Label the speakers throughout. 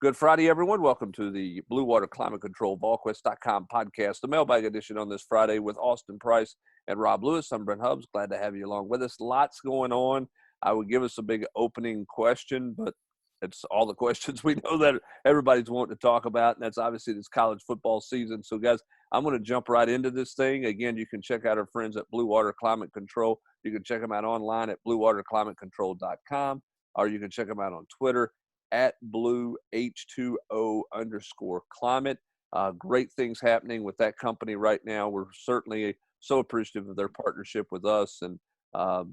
Speaker 1: Good Friday, everyone. Welcome to the Blue Water Climate Control Volquest.com podcast, the mailbag edition on this Friday with Austin Price and Rob Lewis. I'm Brent Hubbs. Glad to have you along with us. Lots going on. I would give us a big opening question, but it's all the questions we know that everybody's wanting to talk about, and that's obviously this college football season. So, guys, I'm going to jump right into this thing. Again, you can check out our friends at Blue Water Climate Control. You can check them out online at bluewaterclimatecontrol.com, or you can check them out on Twitter at BlueH2O_climate. Great things happening with that company right now. We're certainly so appreciative of their partnership with us and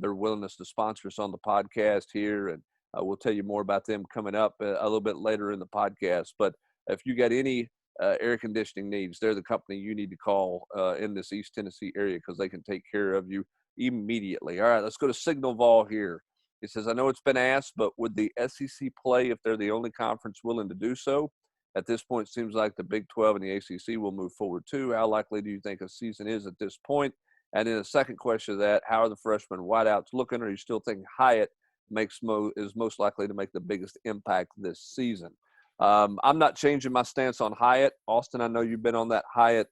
Speaker 1: their willingness to sponsor us on the podcast here. And we'll tell you more about them coming up a little bit later in the podcast. But if you got any air conditioning needs, they're the company you need to call in this East Tennessee area because they can take care of you immediately. All right, let's go to Signal Vol here. He says, I know it's been asked, but would the SEC play if they're the only conference willing to do so? At this point, it seems like the Big 12 and the ACC will move forward too. How likely do you think a season is at this point? And then the second question of that, how are the freshman wideouts looking? Or are you still thinking Hyatt is most likely to make the biggest impact this season? I'm not changing my stance on Hyatt. Austin, I know you've been on that Hyatt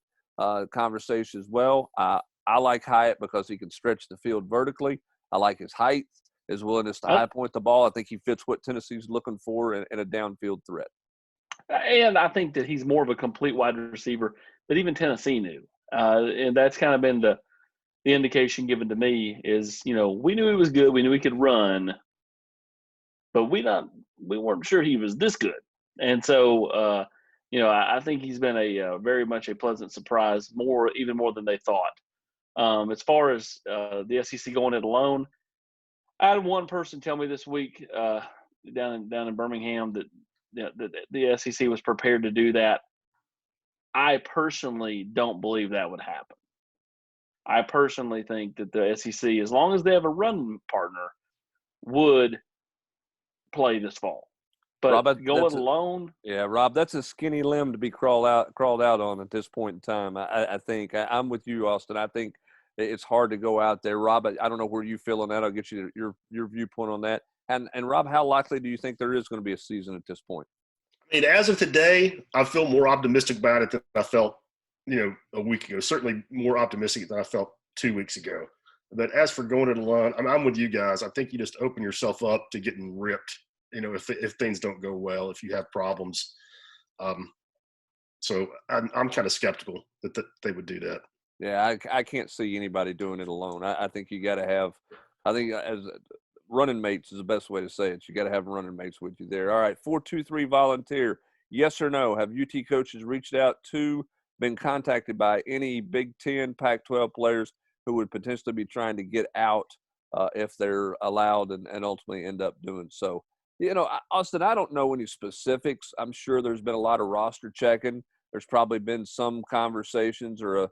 Speaker 1: conversation as well. I like Hyatt because he can stretch the field vertically. I like his height. His willingness to high point the ball. I think he fits what Tennessee's looking for in a downfield threat.
Speaker 2: And I think that he's more of a complete wide receiver that even Tennessee knew. And that's kind of been the indication given to me is, we knew he was good. We knew he could run, but we weren't sure he was this good. And so, I think he's been a very much a pleasant surprise, even more than they thought. As far as the SEC going it alone, I had one person tell me this week down in Birmingham that the SEC was prepared to do that. I personally don't believe that would happen. I personally think that the SEC, as long as they have a run partner, would play this fall. But
Speaker 1: Rob,
Speaker 2: go it alone.
Speaker 1: Rob, that's a skinny limb to be crawled out on at this point in time. I think I'm with you, Austin. I think it's hard to go out there. Rob, I don't know where you feel on that. I'll get you your viewpoint on that. And Rob, how likely do you think there is going to be a season at this point?
Speaker 3: I mean, as of today, I feel more optimistic about it than I felt, a week ago. Certainly more optimistic than I felt 2 weeks ago. But as for going it alone, I'm with you guys. I think you just open yourself up to getting ripped, if things don't go well, if you have problems. So I'm kind of skeptical that they would do that.
Speaker 1: Yeah, I can't see anybody doing it alone. I think you got to have – I think as running mates is the best way to say it. You got to have running mates with you there. All right, 423 volunteer. Yes or no, have UT coaches reached out to, been contacted by any Big 10, Pac-12 players who would potentially be trying to get out if they're allowed and ultimately end up doing so? Austin, I don't know any specifics. I'm sure there's been a lot of roster checking. There's probably been some conversations or a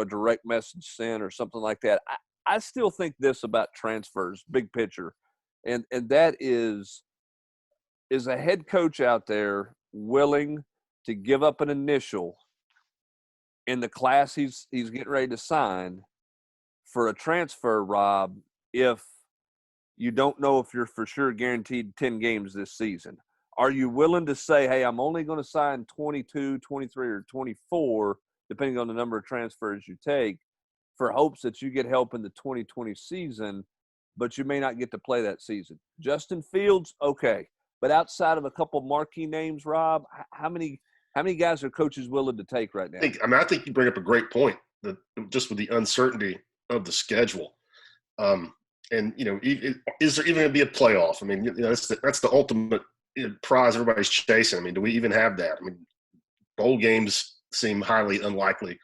Speaker 1: direct message sent or something like that. I still think this about transfers, big picture, and that is a head coach out there willing to give up an initial in the class he's getting ready to sign for a transfer, Rob, if you don't know if you're for sure guaranteed 10 games this season? Are you willing to say, hey, I'm only going to sign 22, 23, or 24, depending on the number of transfers you take, for hopes that you get help in the 2020 season, but you may not get to play that season? Justin Fields, okay. But outside of a couple marquee names, Rob, how many guys are coaches willing to take right now?
Speaker 3: I think you bring up a great point, that just with the uncertainty of the schedule. And, is there even going to be a playoff? I mean, that's the ultimate prize everybody's chasing. I mean, do we even have that? I mean, bowl games seem highly unlikely,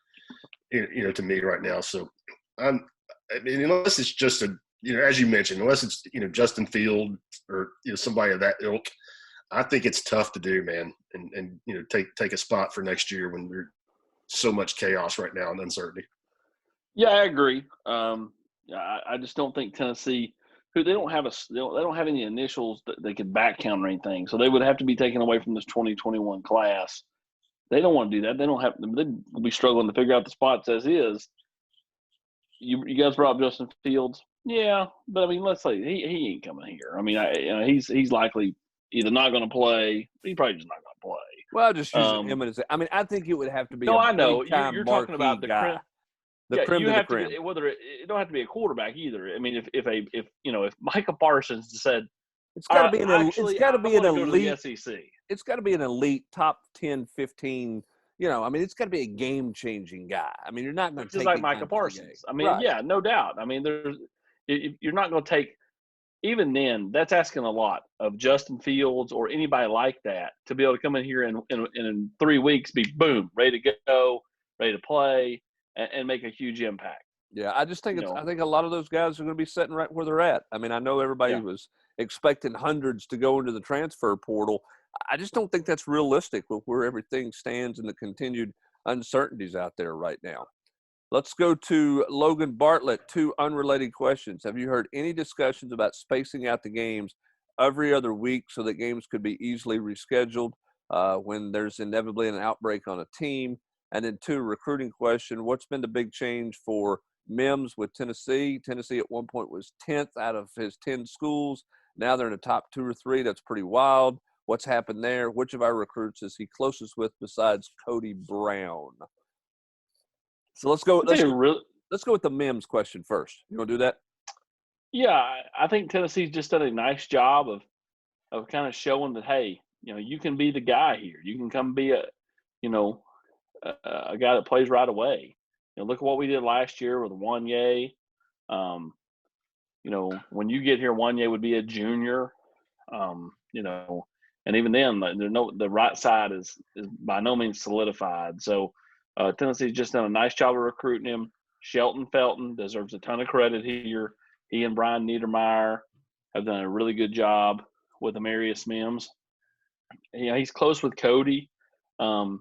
Speaker 3: to me right now. So, unless it's just as you mentioned, unless it's, Justin Field or, somebody of that ilk, I think it's tough to do, man, and take a spot for next year when there's so much chaos right now and uncertainty.
Speaker 2: Yeah, I agree. I just don't think Tennessee, who they don't have any initials that they could back count or anything, so they would have to be taken away from this 2021 class. They don't want to do that. They'd be struggling to figure out the spots as is. You guys brought up Justin Fields, yeah, but I mean, let's say he ain't coming here. I mean, he's likely either not going to play. He's probably just not going to
Speaker 1: Well, just using him as I mean, I think it would have to be
Speaker 2: No,
Speaker 1: a
Speaker 2: I know
Speaker 1: big-time
Speaker 2: you're talking
Speaker 1: marquee
Speaker 2: about the
Speaker 1: guy. The
Speaker 2: Yeah,
Speaker 1: creme
Speaker 2: you
Speaker 1: de la
Speaker 2: have to
Speaker 1: creme.
Speaker 2: get whether it don't have to be a quarterback either. I mean, if Micah Parsons said,
Speaker 1: It's got to be
Speaker 2: actually, I want to go to the
Speaker 1: elite.
Speaker 2: SEC.
Speaker 1: It's got to be an elite top 10, 15. I mean, it's got to be a game-changing guy. I mean, you're not going to
Speaker 2: Just
Speaker 1: take
Speaker 2: like
Speaker 1: it
Speaker 2: Micah
Speaker 1: down to the game.
Speaker 2: Parsons. I mean,
Speaker 1: Right.
Speaker 2: yeah, no doubt. I mean, you're not going to take even then. That's asking a lot of Justin Fields or anybody like that to be able to come in here and in 3 weeks be boom ready to go, ready to play, and make a huge impact.
Speaker 1: Yeah, I just think I think a lot of those guys are going to be sitting right where they're at. I mean, I know everybody was expecting hundreds to go into the transfer portal. I just don't think that's realistic with where everything stands and the continued uncertainties out there right now. Let's go to Logan Bartlett. 2 unrelated questions. Have you heard any discussions about spacing out the games every other week so that games could be easily rescheduled when there's inevitably an outbreak on a team? And then 2, recruiting question. What's been the big change for Mims with Tennessee? Tennessee at one point was 10th out of his 10 schools. Now they're in the top 2 or 3. That's pretty wild. What's happened there? Which of our recruits is he closest with besides Cody Brown? So let's go with the Mims question first. You want to do that?
Speaker 2: Yeah, I think Tennessee's just done a nice job of kind of showing that, hey, you can be the guy here. You can come be a guy that plays right away. Look at what we did last year with Wanye. When you get here, Wanye would be a junior. And even then, the right side is by no means solidified. So Tennessee's just done a nice job of recruiting him. Shelton Felton deserves a ton of credit here. He and Brian Niedermeyer have done a really good job with Amarius Mims. He's close with Cody. I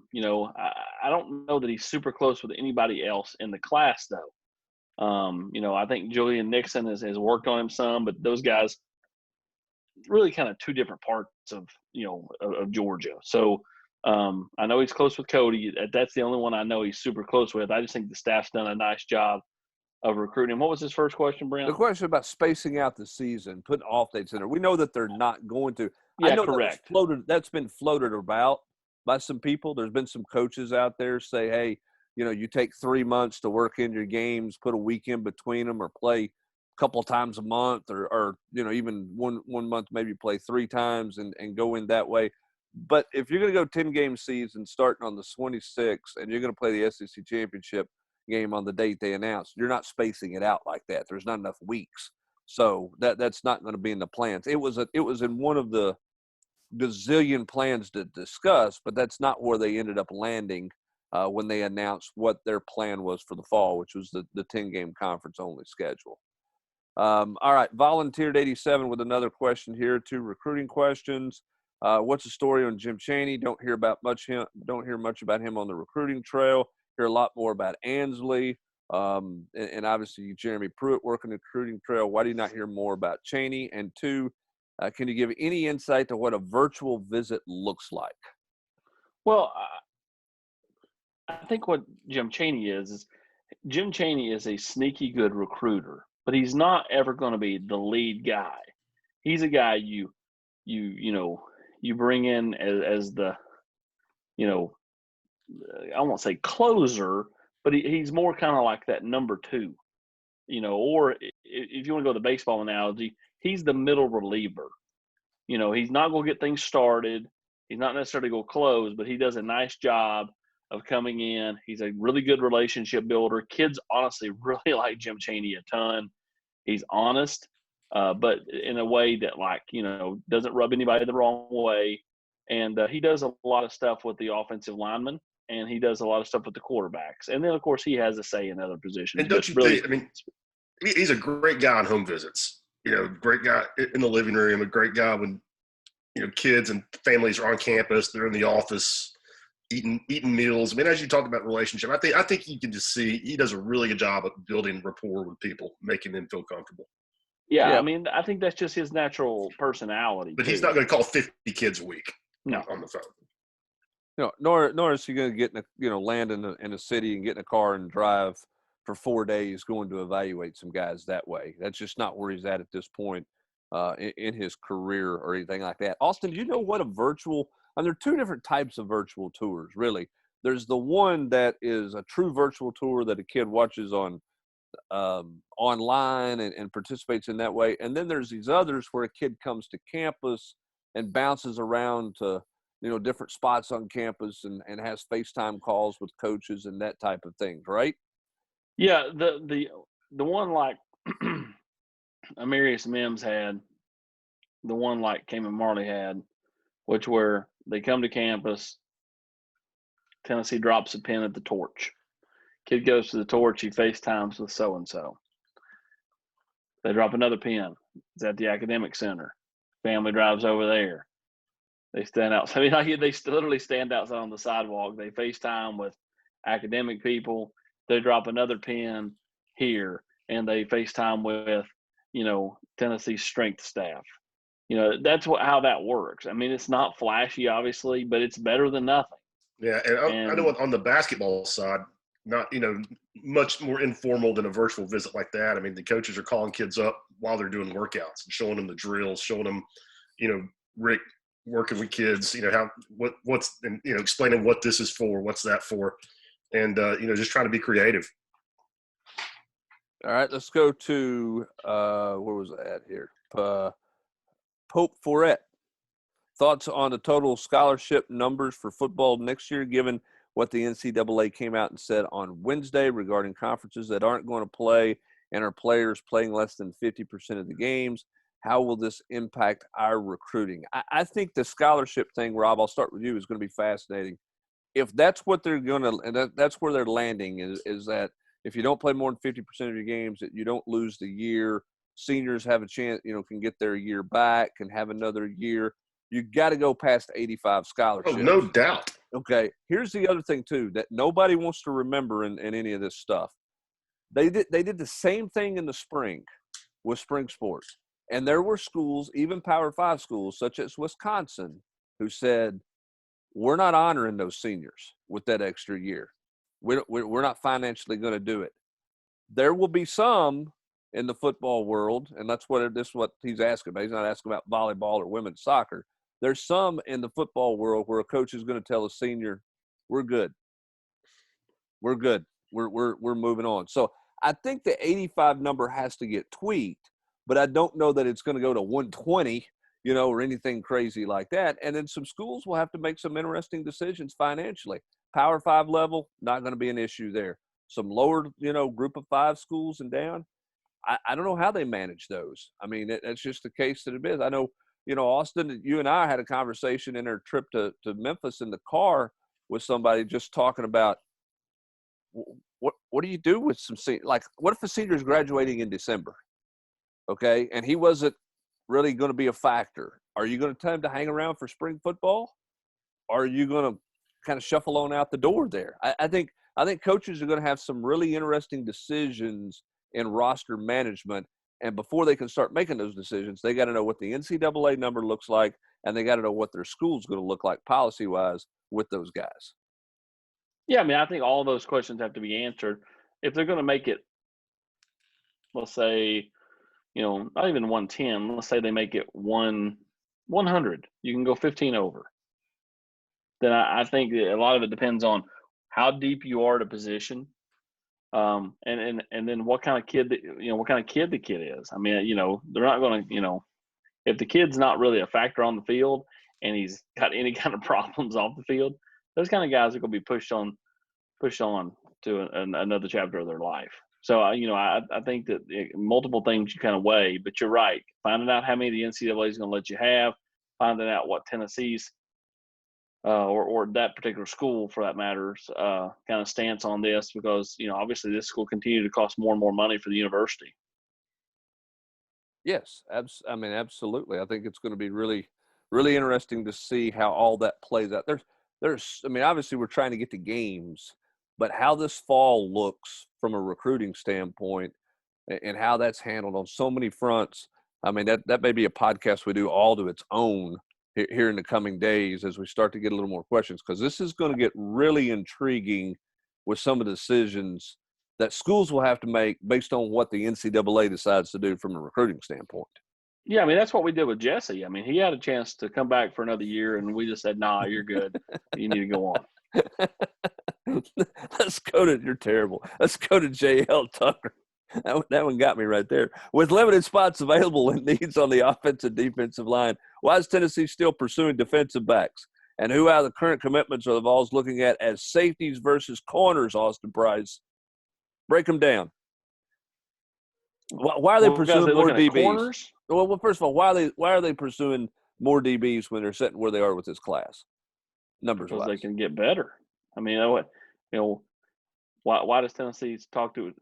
Speaker 2: don't know that he's super close with anybody else in the class, though. I think Julian Nixon has worked on him some, but those guys really kind of 2 different parts of Georgia. So I know he's close with Cody. That's the only one I know he's super close with. I just think the staff's done a nice job of recruiting him. What was his first question, Brent?
Speaker 1: The question about spacing out the season, putting off dates in there. We know that they're not going to.
Speaker 2: Yeah,
Speaker 1: I know
Speaker 2: correct.
Speaker 1: That's been floated about by some people. There's been some coaches out there say, hey, you take 3 months to work in your games, put a week in between them, or play a couple times a month, or even one month maybe play 3 times and go in that way. But if you're going to go 10-game season starting on the 26th and you're going to play the SEC championship game on the date they announced, you're not spacing it out like that. There's not enough weeks. So that's not going to be in the plans. It was in one of the gazillion plans to discuss, but that's not where they ended up landing when they announced what their plan was for the fall, which was the 10-game conference only schedule. All right, volunteered 87 with another question here. 2 recruiting questions. What's the story on Jim Chaney? Don't hear much about him on the recruiting trail. Hear a lot more about Ansley, and obviously Jeremy Pruitt working the recruiting trail. Why do you not hear more about Chaney? And 2, can you give any insight to what a virtual visit looks like?
Speaker 2: Well, I think what Jim Chaney is Jim Chaney is a sneaky good recruiter, but he's not ever going to be the lead guy. He's a guy you bring in as the, I won't say closer, but he's more kind of like that number 2, or if you want to go to the baseball analogy, he's the middle reliever. He's not going to get things started. He's not necessarily going to close, but he does a nice job of coming in. He's a really good relationship builder. Kids honestly really like Jim Chaney a ton. He's honest, but in a way that doesn't rub anybody the wrong way. And he does a lot of stuff with the offensive linemen, and he does a lot of stuff with the quarterbacks. And then, of course, he has a say in other positions.
Speaker 3: And don't you think, he's a great guy on home visits. Great guy in the living room, a great guy when, kids and families are on campus, they're in the office eating meals. I mean, as you talk about relationship, I think you can just see he does a really good job of building rapport with people, making them feel comfortable.
Speaker 2: Yeah. I mean, I think that's just his natural personality.
Speaker 3: But he's not going to call 50 kids a week on the phone.
Speaker 1: Nor is he going to get land in a city and get in a car and drive for 4 days going to evaluate some guys that way. That's just not where he's at this point in his career or anything like that. Austin, do you know what a virtual and there are two different types of virtual tours, really. There's the one that is a true virtual tour that a kid watches on online and participates in that way. And then there's these others where a kid comes to campus and bounces around to, different spots on campus and has FaceTime calls with coaches and that type of things, right?
Speaker 2: Yeah, the one like Amarius Mims had, the one like Cayman Marley had, which where they come to campus, Tennessee drops a pin at the torch. Kid goes to the torch, he FaceTimes with so-and-so. They drop another pin. It's at the academic center. Family drives over there. They stand out. I mean, they literally stand outside on the sidewalk. They FaceTime with academic people. They drop another pin here, and they FaceTime with, Tennessee strength staff. That's how that works. I mean, it's not flashy, obviously, but it's better than nothing.
Speaker 3: Yeah, and I know on the basketball side, not much more informal than a virtual visit like that. I mean, the coaches are calling kids up while they're doing workouts and showing them the drills, showing them, Rick working with kids, what's and explaining what this is for, what's that for, and just trying to be creative.
Speaker 1: All right, let's go to where was I at here? Pope Foret. Thoughts on the total scholarship numbers for football next year, given what the NCAA came out and said on Wednesday regarding conferences that aren't going to play and are players playing less than 50% of the games? How will this impact our recruiting? I think the scholarship thing, Rob, I'll start with you, is going to be fascinating. If that's what they're going to – and that's where they're landing is that if you don't play more than 50% of your games, that you don't lose the year. Seniors have a chance, can get their year back, can have another year. You got to go past 85 scholarships.
Speaker 3: Oh, no doubt.
Speaker 1: Okay. Here's the other thing too that nobody wants to remember in any of this stuff. They did the same thing in the spring with spring sports, and there were schools, even Power 5 schools such as Wisconsin, who said, "We're not honoring those seniors with that extra year. We're not financially going to do it." There will be some in the football world, and that's what he's asking about. He's not asking about volleyball or women's soccer. There's some in the football world where a coach is going to tell a senior, "We're good. We're good. We're moving on." So I think the 85 number has to get tweaked, but I don't know that it's going to go to 120, or anything crazy like that. And then some schools will have to make some interesting decisions financially. Power 5 level, not going to be an issue there. Some lower, group of 5 schools and down, I don't know how they manage those. I mean, that's just the case that it is. I know, Austin, you and I had a conversation in our trip to Memphis in the car with somebody just talking about what do you do with some like what if a senior is graduating in December, okay, and he wasn't really going to be a factor? Are you going to tell him to hang around for spring football, or are you going to kind of shuffle on out the door there? I think coaches are going to have some really interesting decisions in roster management. And before they can start making those decisions, they got to know what the NCAA number looks like, and they got to know what their school's going to look like policy-wise with those guys.
Speaker 2: Yeah, I mean, I think all of those questions have to be answered. If they're going to make it, let's say, not even 110, let's say they make it 100, you can go 15 over. Then I think that a lot of it depends on how deep you are at a position. And then what kind of kid the kid is. I mean, they're not going to, if the kid's not really a factor on the field and he's got any kind of problems off the field, those kind of guys are going to be pushed on to another chapter of their life. So, I think that multiple things you kind of weigh, but you're right. Finding out how many the NCAA is going to let you have, finding out what Tennessee's or that particular school, for that matters, kind of stance on this, because obviously this will continue to cost more and more money for the university.
Speaker 1: Yes, absolutely. I think it's going to be really, really interesting to see how all that plays out. Obviously we're trying to get to games, but how this fall looks from a recruiting standpoint and how that's handled on so many fronts. I mean, that may be a podcast we do all to its own here in the coming days as we start to get a little more questions, because this is going to get really intriguing with some of the decisions that schools will have to make based on what the NCAA decides to do from a recruiting standpoint.
Speaker 2: Yeah, I mean, that's what we did with Jesse. I mean, he had a chance to come back for another year, and we just said, nah, you're good. You need to go on.
Speaker 1: You're terrible. Let's go to J.L. Tucker. That one got me right there. With limited spots available and needs on the offensive defensive line, why is Tennessee still pursuing defensive backs? And who out of the current commitments are the Vols looking at as safeties versus corners, Austin Price? Break them down. Why are they pursuing more DBs?
Speaker 2: Corners?
Speaker 1: Well, first of all, why are they pursuing more DBs when they're sitting where they are with this class, numbers
Speaker 2: Because
Speaker 1: wise?
Speaker 2: they can get better. I mean, why does Tennessee talk to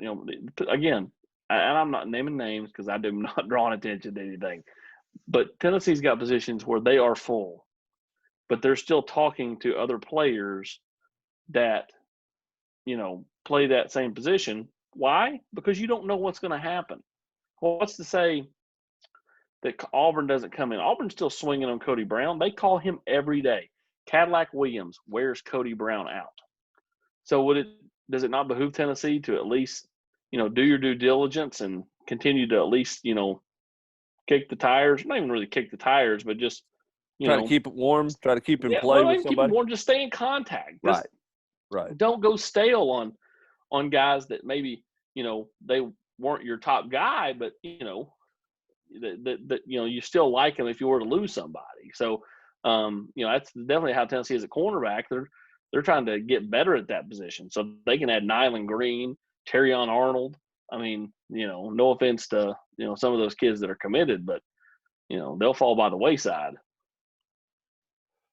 Speaker 2: again? And I'm not naming names because I do not drawing attention to anything. But Tennessee's got positions where they are full, but they're still talking to other players that play that same position. Why? Because you don't know what's going to happen. Well, what's to say that Auburn doesn't come in? Auburn's still swinging on Cody Brown. They call him every day. Cadillac Williams, where's Cody Brown out? So does it not behoove Tennessee to at least, do your due diligence and continue to at least, kick the tires? Not even really kick the tires, but just,
Speaker 1: try to keep it warm, try to keep in play
Speaker 2: well,
Speaker 1: with somebody.
Speaker 2: Keep it warm, just stay in contact. Just
Speaker 1: right.
Speaker 2: Don't go stale on guys that maybe, they weren't your top guy, but, that you still like them if you were to lose somebody. So, that's definitely how Tennessee is a cornerback. They're trying to get better at that position, so they can add Nyland Green, Terrion Arnold. I mean, no offense to some of those kids that are committed, but they'll fall by the wayside.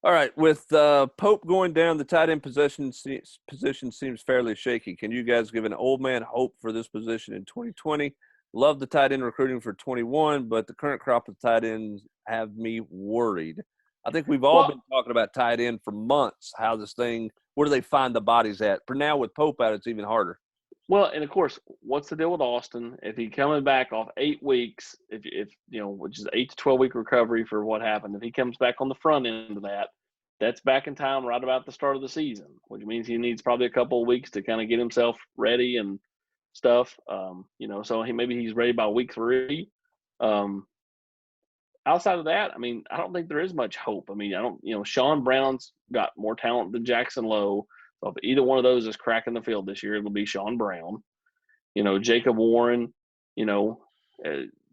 Speaker 1: All right, with Pope going down, the tight end position seems fairly shaky. Can you guys give an old man hope for this position in 2020? Love the tight end recruiting for 21, but the current crop of tight ends have me worried. I think we've all been talking about tight end for months, how this thing, where do they find the bodies at? For now, with Pope out, it's even harder.
Speaker 2: Well, and of course, what's the deal with Austin? If he coming back off 8 weeks, if which is 8 to 12 week recovery for what happened, if he comes back on the front end of that, that's back in time right about the start of the season, which means he needs probably a couple of weeks to kind of get himself ready and stuff. So maybe he's ready by week 3. Outside of that, I mean, I don't think there is much hope. I mean, Sean Brown's got more talent than Jackson Lowe. So if either one of those is cracking the field this year, it'll be Sean Brown. Jacob Warren,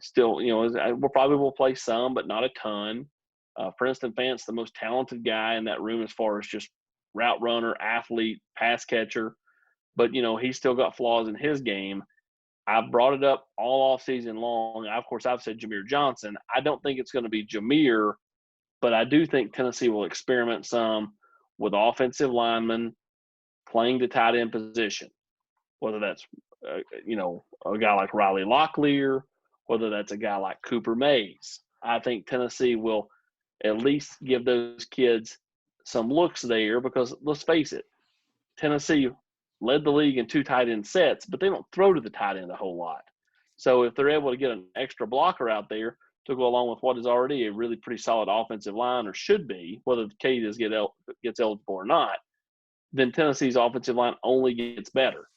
Speaker 2: still, we'll probably will play some, but not a ton. Princeton Fant's the most talented guy in that room as far as just route runner, athlete, pass catcher. But, he's still got flaws in his game. I've brought it up all off season long. Of course, I've said Jameer Johnson. I don't think it's going to be Jameer, but I do think Tennessee will experiment some with offensive linemen playing the tight end position, whether that's, a guy like Riley Locklear, whether that's a guy like Cooper Mays. I think Tennessee will at least give those kids some looks there because, let's face it, Tennessee led the league in 2 tight end sets, but they don't throw to the tight end a whole lot. So if they're able to get an extra blocker out there to go along with what is already a really pretty solid offensive line, or should be, whether the K gets eligible or not, then Tennessee's offensive line only gets better.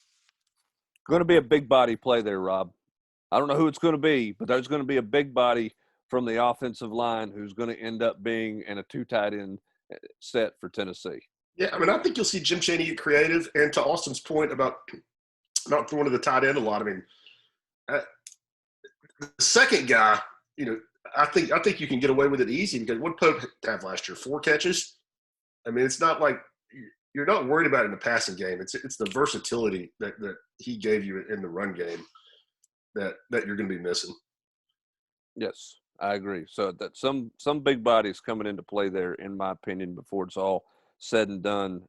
Speaker 1: Going to be a big body play there, Rob. I don't know who it's going to be, but there's going to be a big body from the offensive line who's going to end up being in a 2 tight end set for Tennessee.
Speaker 3: Yeah, I mean, I think you'll see Jim Chaney get creative. And to Austin's point about not throwing to the tight end a lot, I mean, the second guy, I think you can get away with it easy because what Pope have last year? 4 catches. I mean, it's not like you're not worried about it in the passing game. It's the versatility that he gave you in the run game that you're going to be missing.
Speaker 1: Yes, I agree. So that some big bodies coming into play there, in my opinion, before it's all said and done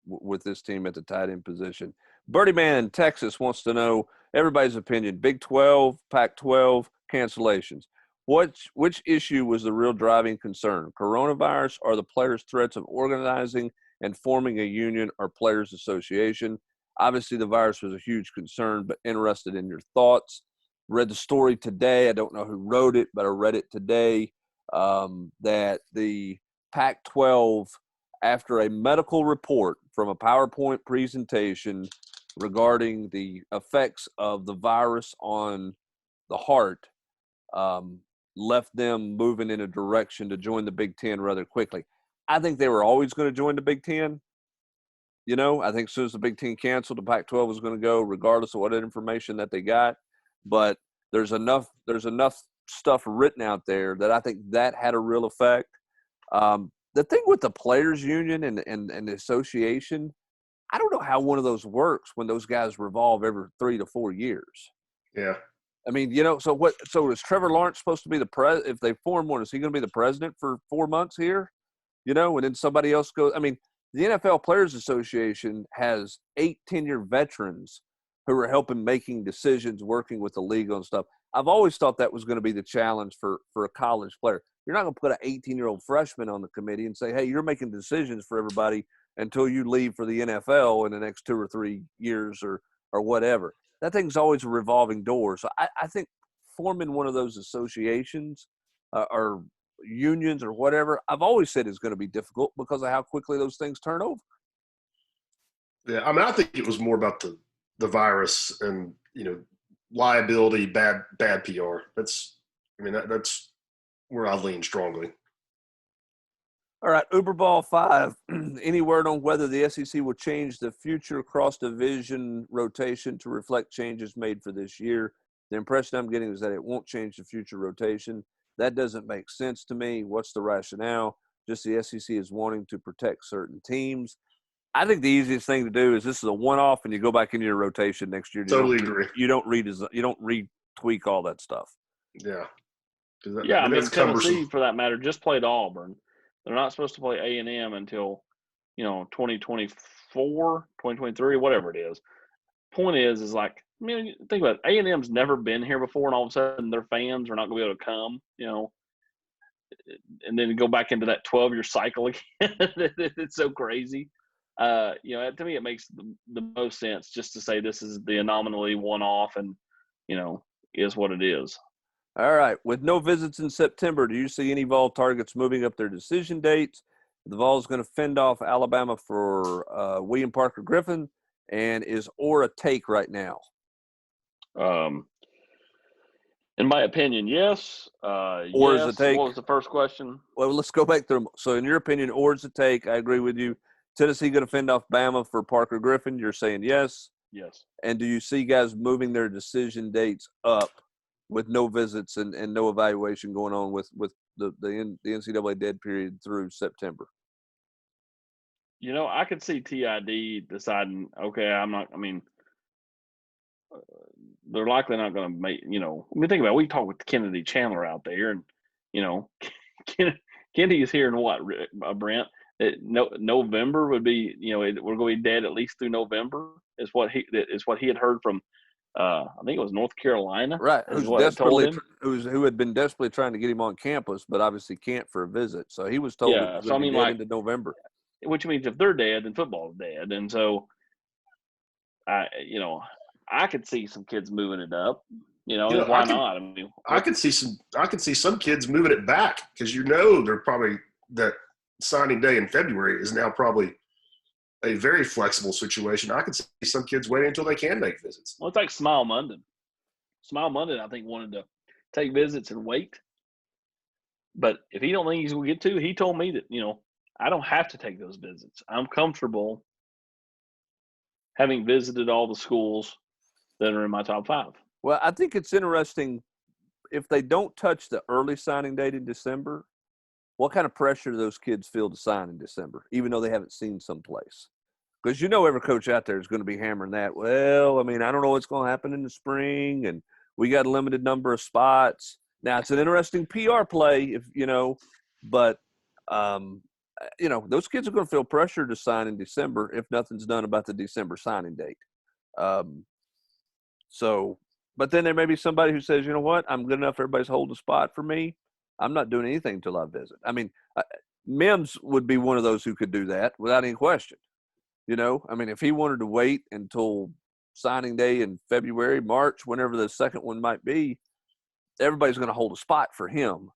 Speaker 1: with this team at the tight end position. Birdie Man in Texas wants to know everybody's opinion. Big 12, Pac-12 cancellations. Which issue was the real driving concern? Coronavirus or the players' threats of organizing and forming a union or players' association? Obviously, the virus was a huge concern, but interested in your thoughts. Read the story today. I don't know who wrote it, but I read it today that the Pac-12, after a medical report from a PowerPoint presentation regarding the effects of the virus on the heart, left them moving in a direction to join the Big Ten rather quickly. I think they were always going to join the Big Ten. You know, I think as soon as the Big Ten canceled, the Pac-12 was going to go, regardless of what information that they got. But there's enough stuff written out there that I think that had a real effect. The thing with the players' union and the association, I don't know how one of those works when those guys revolve every 3 to 4 years.
Speaker 3: Yeah.
Speaker 1: I mean, you know, so is Trevor Lawrence supposed to be the if they form one, is he going to be the president for 4 months here? You know, and then somebody else goes. I mean, the NFL Players Association has 8 10-year veterans who are helping making decisions, working with the league and stuff. I've always thought that was going to be the challenge for a college player. You're not going to put an 18-year-old freshman on the committee and say, hey, you're making decisions for everybody until you leave for the NFL in the next 2 or 3 years or whatever. That thing's always a revolving door. So I think forming one of those associations or unions or whatever, I've always said is going to be difficult because of how quickly those things turn over.
Speaker 3: Yeah, I mean, I think it was more about the virus and, you know, liability, bad PR. That's where I lean strongly.
Speaker 1: All right, Uber Ball 5. Any word on whether the SEC will change the future cross-division rotation to reflect changes made for this year? The impression I'm getting is that it won't change the future rotation. That doesn't make sense to me. What's the rationale? Just the SEC is wanting to protect certain teams. I think the easiest thing to do is this is a one-off, and you go back into your rotation next year.
Speaker 3: Totally agree.
Speaker 1: You don't retweak all that stuff.
Speaker 3: Yeah.
Speaker 2: I mean, Tennessee, for that matter, just played Auburn. They're not supposed to play A&M until, 2024, 2023, whatever it is. Point is like, I mean, think about it. A&M's never been here before, and all of a sudden their fans are not going to be able to come, and then go back into that 12-year cycle again. It's so crazy. To me, it makes the most sense just to say this is the anomaly one-off and, is what it is.
Speaker 1: All right. With no visits in September, do you see any Vol targets moving up their decision dates? The Vol's going to fend off Alabama for William Parker Griffin, and is or a take right now?
Speaker 2: In my opinion, yes. Or
Speaker 1: yes. Is a take?
Speaker 2: What was the first question?
Speaker 1: Well, let's go back through them. So, in your opinion, or is a take? I agree with you. Tennessee going to fend off Bama for Parker Griffin? You're saying yes.
Speaker 2: Yes.
Speaker 1: And do you see guys moving their decision dates up with no visits and no evaluation going on with the NCAA dead period through September?
Speaker 2: I could see TID deciding, okay, they're likely not going to make, think about it. We talked with Kennedy Chandler out there, and, Kennedy is here in what, Brent? November would be, we're going to be dead at least through November is what he had heard from, I think it was North Carolina.
Speaker 1: Right. Who had been desperately trying to get him on campus, but obviously can't for a visit. So he was told it was going to be dead into November.
Speaker 2: Which means if they're dead, then football's dead. And so, I could see some kids moving it up. Why not? I mean,
Speaker 3: I could see some kids moving it back because they're probably that signing day in February is now probably a very flexible situation. I could see some kids waiting until they can make visits.
Speaker 2: Well, it's like Smile Munden. Smile Munden, I think, wanted to take visits and wait. But if he don't think he's going to get to, he told me that, I don't have to take those visits. I'm comfortable having visited all the schools that are in my top 5.
Speaker 1: Well, I think it's interesting if they don't touch the early signing date in December, what kind of pressure do those kids feel to sign in December, even though they haven't seen someplace? Because every coach out there is going to be hammering that. Well, I mean, I don't know what's going to happen in the spring, and we got a limited number of spots. Now, it's an interesting PR play, but those kids are going to feel pressure to sign in December if nothing's done about the December signing date. But then there may be somebody who says, you know what, I'm good enough, everybody's holding a spot for me. I'm not doing anything until I visit. I mean, Mims would be one of those who could do that without any question. If he wanted to wait until signing day in February, March, whenever the second one might be, everybody's going to hold a spot for him.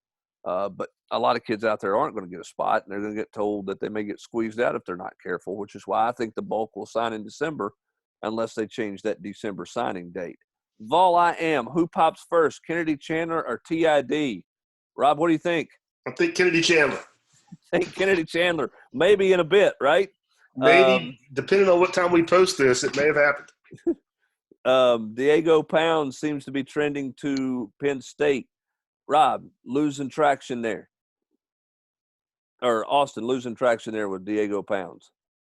Speaker 1: But a lot of kids out there aren't going to get a spot, and they're going to get told that they may get squeezed out if they're not careful, which is why I think the bulk will sign in December unless they change that December signing date. Vol, who pops first, Kennedy Chandler or TID? Rob, what do you think?
Speaker 3: I think Kennedy Chandler.
Speaker 1: Think Kennedy Chandler. Maybe in a bit, right?
Speaker 3: Maybe, depending on what time we post this, it may have happened.
Speaker 1: Diego Pounds seems to be trending to Penn State. Rob, losing traction there. Or Austin, losing traction there with Diego Pounds.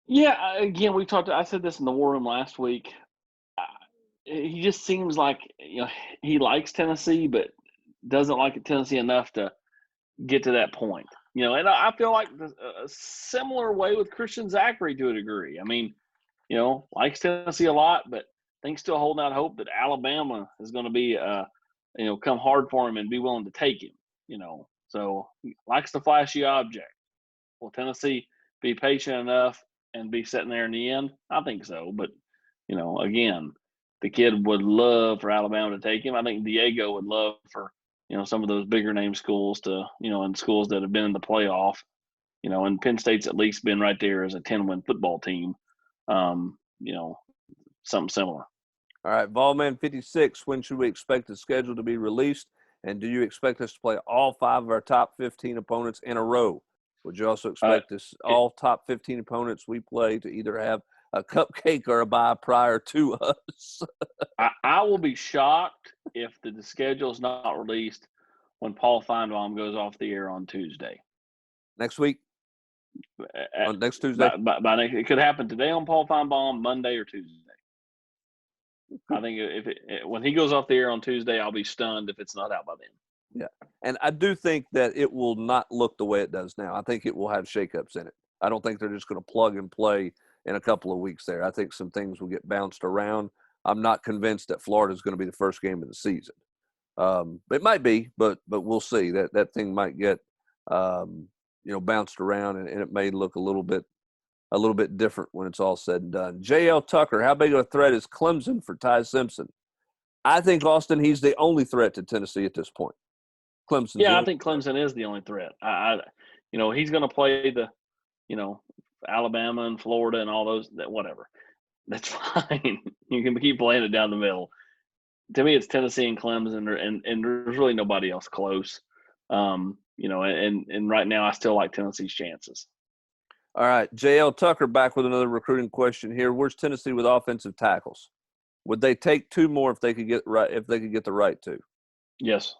Speaker 2: Yeah, again, I said this in the War Room last week. He just seems like, he likes Tennessee, but doesn't like Tennessee enough to get to that point. And I feel like a similar way with Christian Zachary to a degree. I mean, likes Tennessee a lot, but I think still holding out hope that Alabama is going to be, come hard for him and be willing to take him. So he likes the flashy object. Will Tennessee be patient enough and be sitting there in the end? I think so. But, again, the kid would love for Alabama to take him. I think Diego would love for, some of those bigger name schools to, and schools that have been in the playoff, and Penn State's at least been right there as a 10-win football team, something similar.
Speaker 1: All right, Volman 56, when should we expect the schedule to be released? And do you expect us to play all 5 of our top 15 opponents in a row? Would you also expect all top 15 opponents we play to either have a cupcake or a bye prior to us?
Speaker 2: I will be shocked if the schedule is not released when Paul Feinbaum goes off the air on Tuesday.
Speaker 1: Next week? Next Tuesday?
Speaker 2: It could happen today on Paul Feinbaum, Monday or Tuesday. I think when he goes off the air on Tuesday, I'll be stunned if it's not out by then.
Speaker 1: Yeah, and I do think that it will not look the way it does now. I think it will have shakeups in it. I don't think they're just going to plug and play in a couple of weeks there. I think some things will get bounced around. I'm not convinced that Florida is going to be the first game of the season. It might be, but we'll see. That thing might get bounced around, and it may look a little bit different when it's all said and done. J.L. Tucker, how big of a threat is Clemson for Ty Simpson? I think, Austin, he's the only threat to Tennessee at this point. Clemson.
Speaker 2: Yeah, I think Clemson is the only threat. He's going to play the, Alabama and Florida and all those. Whatever, that's fine. You can keep playing it down the middle. To me, it's Tennessee and Clemson, and there's really nobody else close. And right now, I still like Tennessee's chances.
Speaker 1: All right, J.L. Tucker back with another recruiting question here. Where's Tennessee with offensive tackles? Would they take 2 more if they could get the right 2?
Speaker 2: Yes.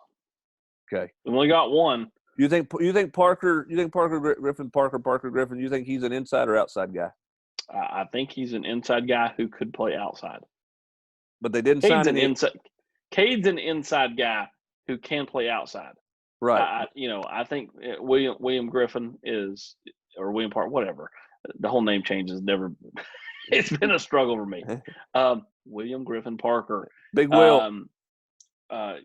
Speaker 1: Okay.
Speaker 2: We only got 1.
Speaker 1: You think Parker Griffin, you think he's an inside or outside guy?
Speaker 2: I think he's an inside guy who could play outside.
Speaker 1: But they didn't sign any
Speaker 2: inside. Cade's an inside guy who can play outside.
Speaker 1: Right.
Speaker 2: I think William Griffin is, or William Park, whatever. The whole name change has never – it's been a struggle for me. William Griffin Parker.
Speaker 1: Big Will.
Speaker 2: Why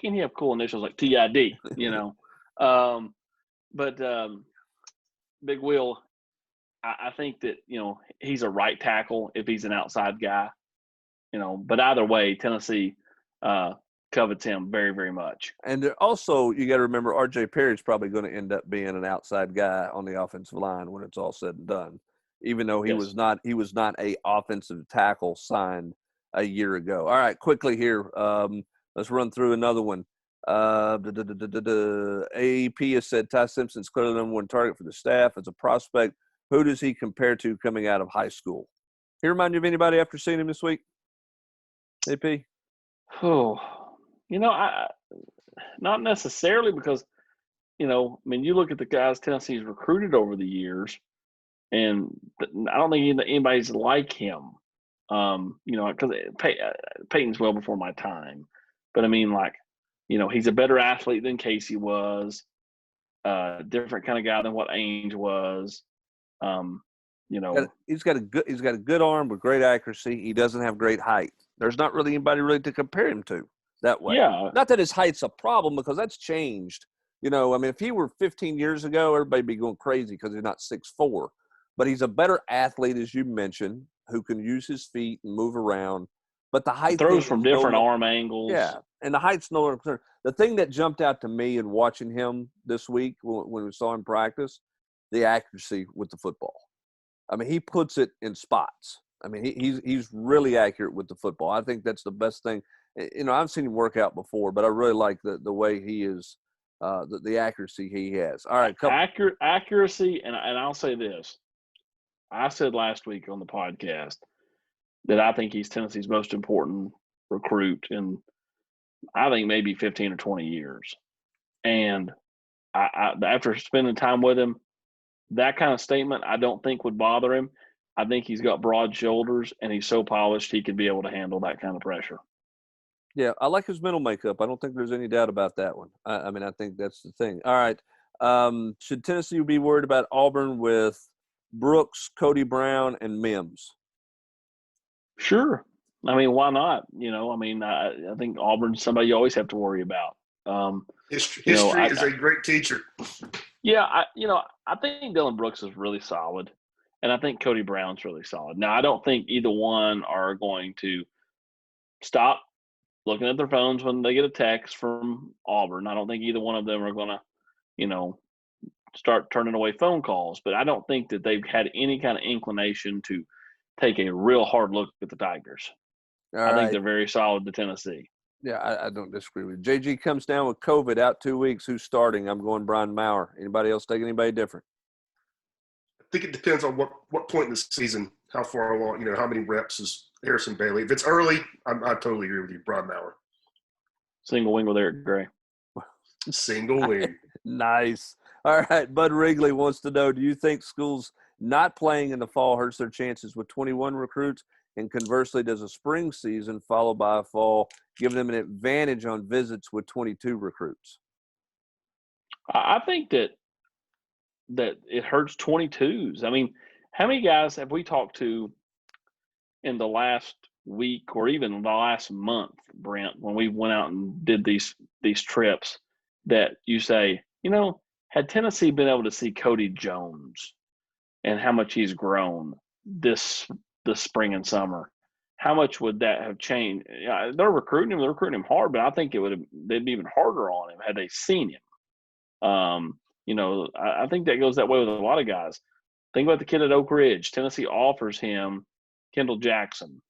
Speaker 2: can't he have cool initials like TID, But Big Will, I think that, he's a right tackle if he's an outside guy, but either way, Tennessee covets him very, very much.
Speaker 1: And also, you got to remember, R.J. Perry's probably going to end up being an outside guy on the offensive line when it's all said and done, even though he was not a offensive tackle signed a year ago. All right, quickly here. Let's run through another one. AEP has said Ty Simpson's clearly the number 1 target for the staff as a prospect. Who does he compare to coming out of high school? He remind you of anybody after seeing him this week? AP?
Speaker 2: Oh, I not necessarily because, you look at the guys Tennessee's recruited over the years, and I don't think anybody's like him. Because Peyton's well before my time. But he's a better athlete than Casey was, different kind of guy than what Ainge was.
Speaker 1: He's got a good arm with great accuracy. He doesn't have great height. There's not really anybody really to compare him to that way.
Speaker 2: Yeah.
Speaker 1: Not that his height's a problem because that's changed. If he were 15 years ago, everybody'd be going crazy because he's not 6'4". But he's a better athlete, as you mentioned, who can use his feet and move around. But the height
Speaker 2: throws from different arm angles.
Speaker 1: Yeah, and the height's no concern. The thing that jumped out to me in watching him this week when we saw him practice, the accuracy with the football. He puts it in spots. He's really accurate with the football. I think that's the best thing. I've seen him work out before, but I really like the way he is the accuracy he has. All right,
Speaker 2: Accuracy, and I'll say this. I said last week on the podcast that I think he's Tennessee's most important recruit in, I think, maybe 15 or 20 years. And after spending time with him, that kind of statement I don't think would bother him. I think he's got broad shoulders, and he's so polished he could be able to handle that kind of pressure.
Speaker 1: Yeah, I like his mental makeup. I don't think there's any doubt about that one. I mean, I think that's the thing. All right. Should Tennessee be worried about Auburn with Brooks, Cody Brown, and Mims?
Speaker 2: Sure. I mean, why not? I think Auburn's somebody you always have to worry about.
Speaker 3: History is a great teacher.
Speaker 2: Yeah, I think Dylan Brooks is really solid, and I think Cody Brown's really solid. Now, I don't think either one are going to stop looking at their phones when they get a text from Auburn. I don't think either one of them are going to, start turning away phone calls. But I don't think that they've had any kind of inclination to take a real hard look at the Tigers. I think they're very solid to Tennessee.
Speaker 1: Yeah, I don't disagree with you. JG comes down with COVID, out 2 weeks. Who's starting? I'm going Brian Maurer. Anybody else take anybody different?
Speaker 3: I think it depends on what point in the season, how far along, how many reps is Harrison Bailey. If it's early, I totally agree with you, Brian Maurer.
Speaker 2: Single wing with Eric Gray.
Speaker 3: Single wing.
Speaker 1: Nice. All right, Bud Wrigley wants to know, do you think schools not playing in the fall hurts their chances with 21 recruits? And conversely, does a spring season followed by a fall give them an advantage on visits with 22 recruits?
Speaker 2: I think that it hurts 22s. I mean, how many guys have we talked to in the last week or even the last month, Brent, when we went out and did these trips, that you say, had Tennessee been able to see Cody Jones and how much he's grown this spring and summer, how much would that have changed? Yeah, they're recruiting him hard, but I think they'd be even harder on him had they seen him. I think that goes that way with a lot of guys. Think about the kid at Oak Ridge. Tennessee offers him Kendall Jackson.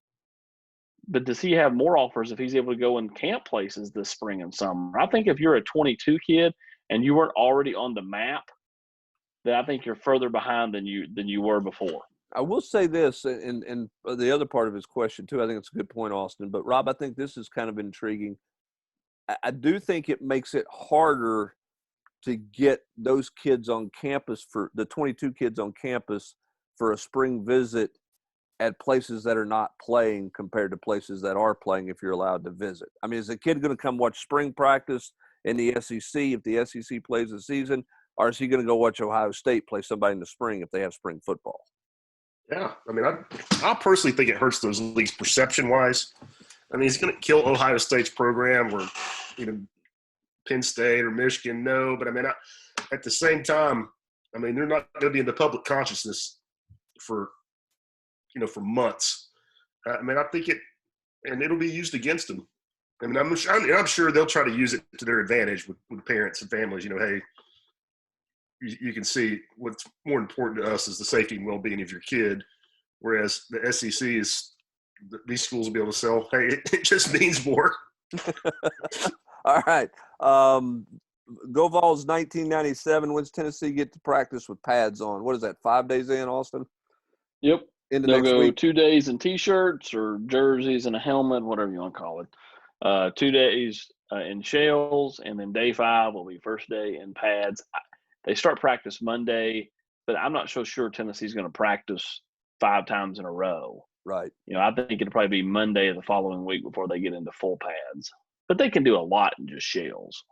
Speaker 2: But does he have more offers if he's able to go and camp places this spring and summer? I think if you're a 22 kid and you weren't already on the map, then I think you're further behind than you were before.
Speaker 1: I will say this, and the other part of his question too, I think it's a good point, Austin. But Rob, I think this is kind of intriguing. I do think it makes it harder to get those kids on campus, for the 22 kids on campus, for a spring visit at places that are not playing compared to places that are playing if you're allowed to visit. I mean, is a kid going to come watch spring practice in the SEC if the SEC plays the season, or is he going to go watch Ohio State play somebody in the spring if they have spring football?
Speaker 3: Yeah, I mean, I personally think it hurts those leagues perception-wise. I mean, he's going to kill Ohio State's program or, Penn State or Michigan, no. But, I mean, at the same time, I mean, they're not going to be in the public consciousness for months. I mean, I think it'll be used against them. I mean, I'm sure they'll try to use it to their advantage with parents and families. Hey, you can see what's more important to us is the safety and well-being of your kid, whereas the SEC is these schools will be able to sell. Hey, it just means more.
Speaker 1: All right. Go Vols 1997. When's Tennessee get to practice with pads on? What is that, 5 days in, Austin?
Speaker 2: Yep.
Speaker 1: Into
Speaker 2: They'll
Speaker 1: next
Speaker 2: go
Speaker 1: week?
Speaker 2: 2 days in T-shirts or jerseys and a helmet, whatever you want to call it. 2 days in shells, and then day 5 will be first day in pads. They start practice Monday, but I'm not so sure Tennessee's going to practice 5 times in a row.
Speaker 1: Right.
Speaker 2: I think it'll probably be Monday of the following week before they get into full pads. But they can do a lot in just shells.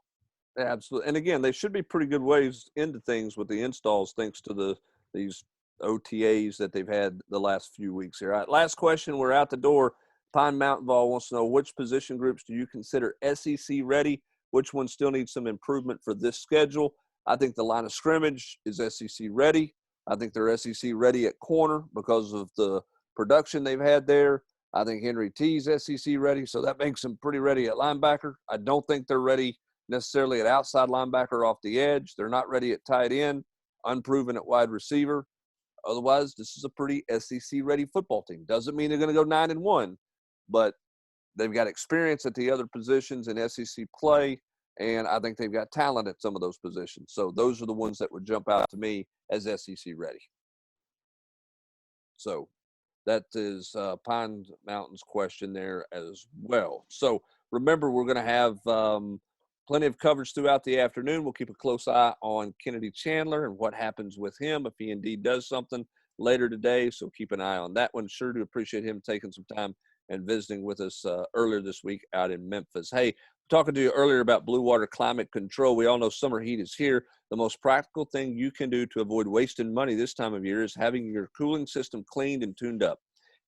Speaker 1: Absolutely. And again, they should be pretty good ways into things with the installs, thanks to these OTAs that they've had the last few weeks here. All right, last question. We're out the door. Pine Mountain Vol wants to know, which position groups do you consider SEC ready? Which ones still need some improvement for this schedule? I think the line of scrimmage is SEC ready. I think they're SEC ready at corner because of the production they've had there. I think Henry T's SEC ready, so that makes them pretty ready at linebacker. I don't think they're ready necessarily at outside linebacker off the edge. They're not ready at tight end, unproven at wide receiver. Otherwise, this is a pretty SEC-ready football team. Doesn't mean they're going to go 9-1, but they've got experience at the other positions in SEC play, and I think they've got talent at some of those positions. So those are the ones that would jump out to me as SEC ready. So that is Pine Mountain's question there as well. So remember, we're going to have plenty of coverage throughout the afternoon. We'll keep a close eye on Kennedy Chandler and what happens with him if he indeed does something later today. So keep an eye on that one. Sure to appreciate him taking some time and visiting with us earlier this week out in Memphis. Hey, talking to you earlier about Blue Water Climate Control. We all know summer heat is here. The most practical thing you can do to avoid wasting money this time of year is having your cooling system cleaned and tuned up.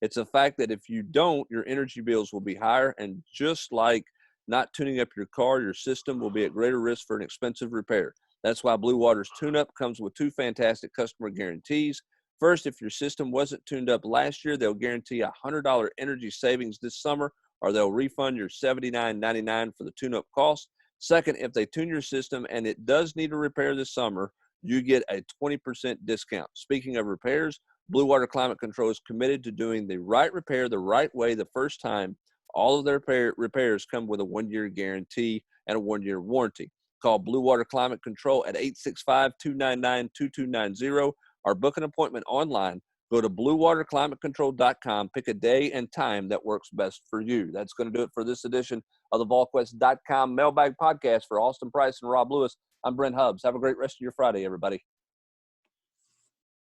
Speaker 1: It's a fact that if you don't, your energy bills will be higher, and just like not tuning up your car, your system will be at greater risk for an expensive repair. That's why Blue Water's tune-up comes with 2 fantastic customer guarantees. First, if your system wasn't tuned up last year, they'll guarantee a $100 energy savings this summer, or they'll refund your $79.99 for the tune-up cost. Second, if they tune your system and it does need a repair this summer, you get a 20% discount. Speaking of repairs, Blue Water Climate Control is committed to doing the right repair the right way the first time. All of their repairs come with a 1-year guarantee and a 1-year warranty. Call Blue Water Climate Control at 865-299-2290 or book an appointment online. Go to bluewaterclimatecontrol.com, pick a day and time that works best for you. That's going to do it for this edition of the Volquest.com Mailbag Podcast. For Austin Price and Rob Lewis, I'm Brent Hubbs. Have a great rest of your Friday, everybody.